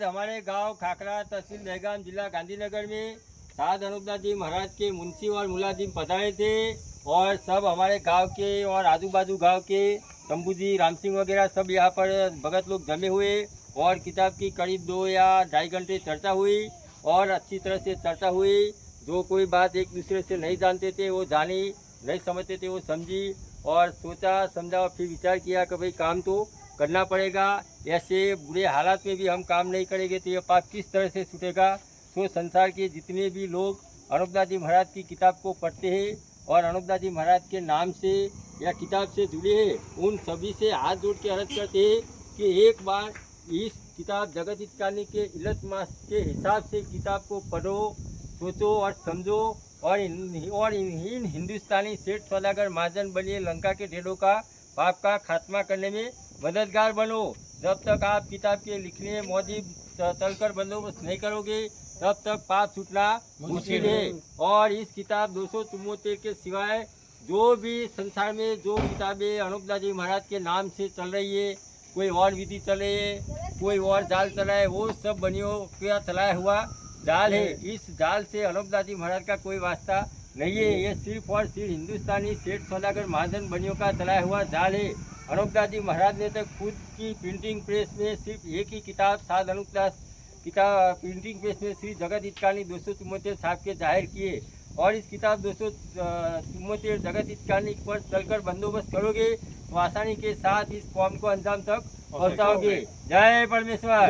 आज हमारे गांव खाकरा तहसील दहगाम जिला गांधीनगर में साद अनुपदास जी महाराज के मुंशी और मुलाजिम पधारे थे और सब हमारे गांव के और आजू बाजू गांव के शंभू जी राम सिंह वगैरह सब यहाँ पर भगत लोग जमे हुए और किताब की करीब 2 या 2.5 घंटे चर्चा हुई और अच्छी तरह से चर्चा हुई। जो कोई बात एक दूसरे से नहीं जानते थे वो जानी, नहीं समझते थे वो समझी और सोचा समझा और फिर विचार किया कि भाई काम तो करना पड़ेगा। ऐसे बुरे हालात में भी हम काम नहीं करेंगे तो ये पाप किस तरह से छूटेगा। तो संसार के जितने भी लोग अनुपदास जी महाराज की किताब को पढ़ते हैं और अनुपदास जी महाराज के नाम से या किताब से जुड़े हैं, उन सभी से हाथ जोड़ के अर्ज करते हैं कि एक बार इस किताब जगत हितकानी के इलत मास के हिसाब से किताब को पढ़ो, सोचो और समझो और इन हिंदुस्तानी सेठ सौदागर महाजन बनिए, लंका के ढेरों का पाप का खात्मा करने में मददगार बनो। जब तक आप किताब के लिखने मौजिब चलकर बंदोबस्त नहीं करोगे तब तक पाप छूटना मुश्किल है। और इस किताब 273 के सिवाय जो भी संसार में जो किताबें अनुपदास जी महाराज के नाम से चल रही है, कोई और विधि चले है, कोई और जाल चला है, वो सब बनियों का चलाया हुआ जाल है। इस जाल से अनुपदास जी महाराज का कोई वास्ता नहीं है। ये सिर्फ और सिर्फ हिंदुस्तानी सेठ सौदागर महाजन बनियों का चलाया हुआ जाल है। अनुपदास जी महाराज ने तो खुद की प्रिंटिंग प्रेस में सिर्फ एक ही किताब साद अनुपदास किताब प्रिंटिंग प्रेस में श्री जगत हितकानी 274 छाप के जाहिर किए और इस किताब 274 जगत हितकानी पर चलकर बंदोबस्त करोगे तो आसानी के साथ इस कौम को अंजाम तक पहुंचाओगे। जय परमेश्वर।